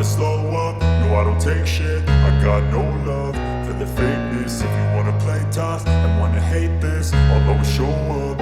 slow up, no I don't take shit. I got no love for the fakeness. If you wanna play tough and wanna hate this, I'll always show up.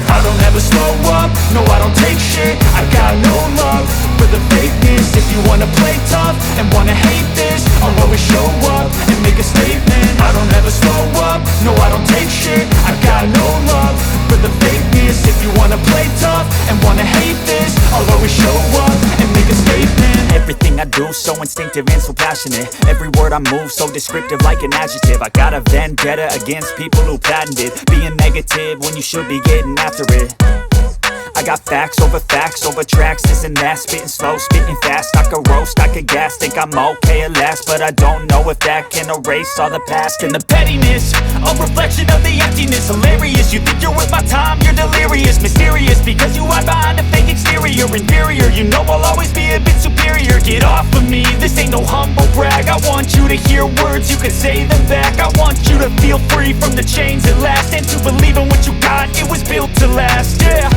I don't ever slow up, no I don't take shit. I got no love for the fakeness. If you wanna play tough and wanna hate this, I'll always show up and make a statement. I don't ever slow up, no I don't take shit. I got no love for the fakeness. If you wanna play tough and wanna hate this, I'll always show up and make a statement. Everything I do so instinctive and so passionate. Every word I move so descriptive like an adjective. I got a vendetta against people who patented being negative when you should be getting after it. I got facts over tracks, this and that. Spitting slow, spitting fast. I could roast, I could gas. Think I'm okay at last, but I don't know if that can erase all the past. And the pettiness, a reflection of the emptiness. Hilarious, you think you're worth my time, you're delirious. Mysterious, because you hide behind a fake exterior. Inferior, you know I'll always be a bit superior. Get off of me, this ain't no humble brag. I want you to hear words, you can say them back. I want you to feel free from the chains at last, and to believe in what you got, it was built to last, yeah.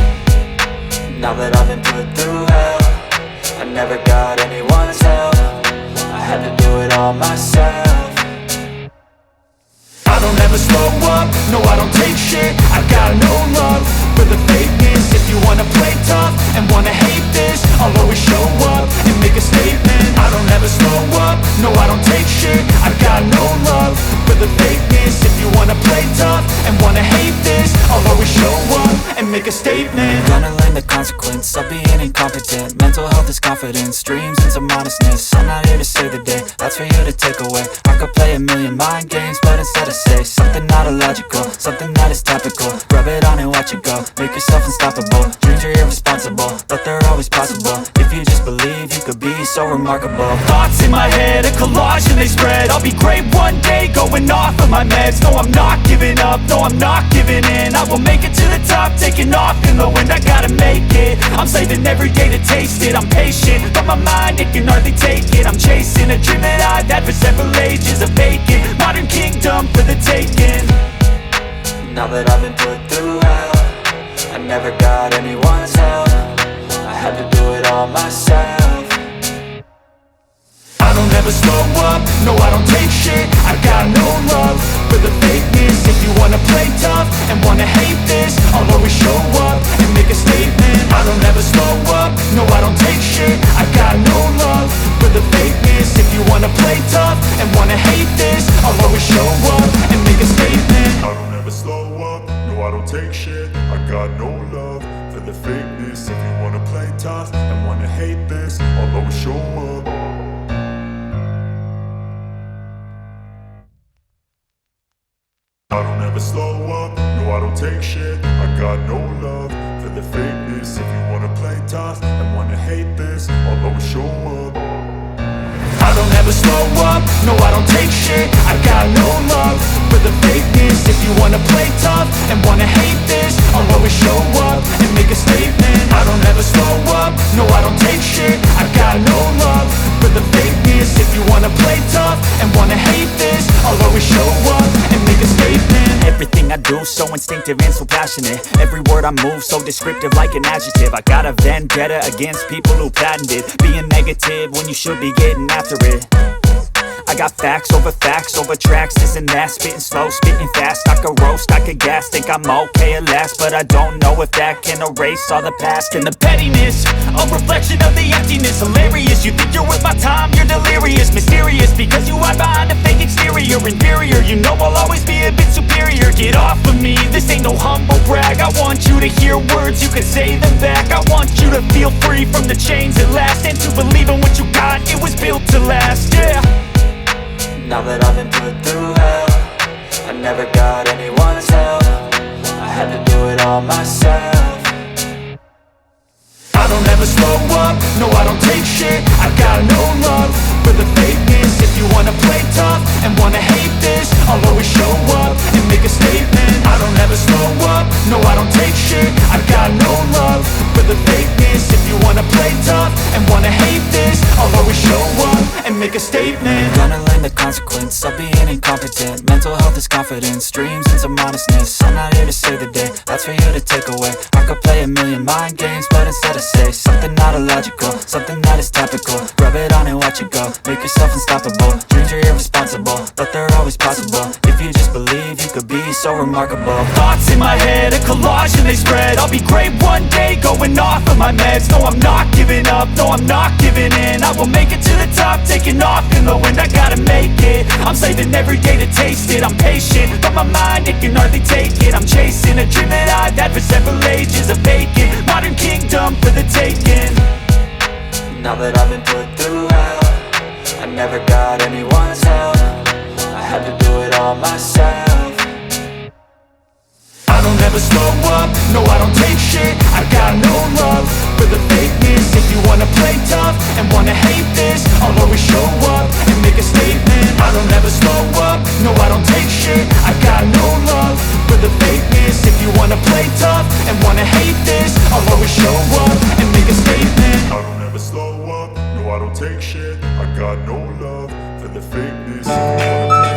Now that I've been put through hell, I never got anyone's help. I had to do it all myself. I don't ever slow up, no I don't take shit. I got no love for the fakeness. If you wanna play tough and wanna hate this, I'll always show up and make a statement. I don't ever slow up, no I don't take shit. I got no love for the fakeness. If you wanna play tough and wanna hate this, I'll always show up and make a statement. Gonna learn the consequence of being incompetent. Mental health is confidence, dreams and some honestness. I'm not here to save the day, that's for you to take away. I could play a million mind games, but instead I say something not illogical, something that is topical. Rub it on and watch it go, make yourself unstoppable. Dreams are irresponsible, but they're always possible. If you just believe, you could be so remarkable. Thoughts in my head, a collage and they spread. I'll be great one day, going off of my meds. No, I'm not giving up, no, I'm not giving in. I will make it to the top, taking off in the wind. I gotta make it, I'm saving every day to taste it. I'm patient, but my mind, it can hardly take it. I'm chasing a dream that I've had for several ages. A vacant, modern kingdom for the taking. Now that I've been put through hell, I never got anyone's help. I had to do it all myself. I don't ever slow up, no I don't take shit. I got no love for the fakeness. If you wanna play tough and wanna hate this, I'll always show up and make a statement. I don't ever slow up, no I don't take shit. I got no love for the fakeness. If you wanna play tough and wanna hate this, I'll always show up and make a statement. I don't ever slow up, no I don't take shit. I got no love for the fakeness. If you wanna play tough and wanna hate this, I'll always show up. I don't ever slow up, no I don't take shit. I got no love for the fakeness. If you wanna play tough and wanna hate this, I'll always show up. I don't ever slow up, no I don't take shit. I got no love for the fakeness. If you wanna play tough and wanna hate this, I'll always show up and make a statement. I don't ever slow up, no I don't take shit. I got no love for the fakeness. If you wanna play tough and wanna hate this, I'll always show up and make a statement. Everything I do so instinctive and so passionate. Every word I move so descriptive like an adjective. I got a vendetta against people who patented being negative when you should be getting after it. I got facts over tracks, this and that. Spitting slow, spitting fast. I could roast, I could gas. Think I'm okay at last, but I don't know if that can erase all the past. And the pettiness, a reflection of the emptiness. Hilarious, you think you're worth my time, you're delirious. Mysterious, because you hide behind a fake exterior. Inferior, you know I'll always be a bit superior. Get off of me, this ain't no humble brag. I want you to hear words, you can say them back. I want you to feel free from the chains at last, and to believe in what you got, it was built to last, yeah. Now that I've been put through hell, I never got anyone's help. I had to do it all myself. I don't ever slow up, no I don't take shit. I got no love for the fakeness. If you wanna play tough and wanna hate this, I'll always show up and make a statement. I don't ever slow up, no I don't take shit. I got no love for the fakeness. If you wanna play tough and wanna hate this, I'll always show up and make a statement. Gonna learn the consequence of being incompetent. Mental health is confidence, dreams and some honestness. I'm not here to save the day, that's for you to take away. I could play a million mind games, but instead I say something not illogical, something that is topical. Rub it on and watch it go, make yourself unstoppable. Dreams are irresponsible, but they're always possible. If you just believe, you could be so remarkable. Thoughts in my head, a collage and they spread. I'll be great one day, going off of my meds. No, I'm not giving up, no, I'm not giving in. I will make it to the top, taking off in the wind. I gotta make it, I'm saving every day to taste it. I'm patient, but my mind, it can hardly take it. I'm chasing a dream that I've had for several ages. A vacant, modern kingdom for the taking. Now that I've been put through hell, I never got anyone's help. I had to do it all myself. I don't ever slow up, no I don't take shit. I got no love for the fakeness. If you wanna play tough and wanna hate this, I'll always show up and make a statement. I don't ever slow up, no I don't take shit. I got no love for the fakeness. If you wanna play tough and wanna hate this, I'll always show up and make a statement. I don't ever slow up, no I don't take shit. I got no love for the fakeness. If you wanna play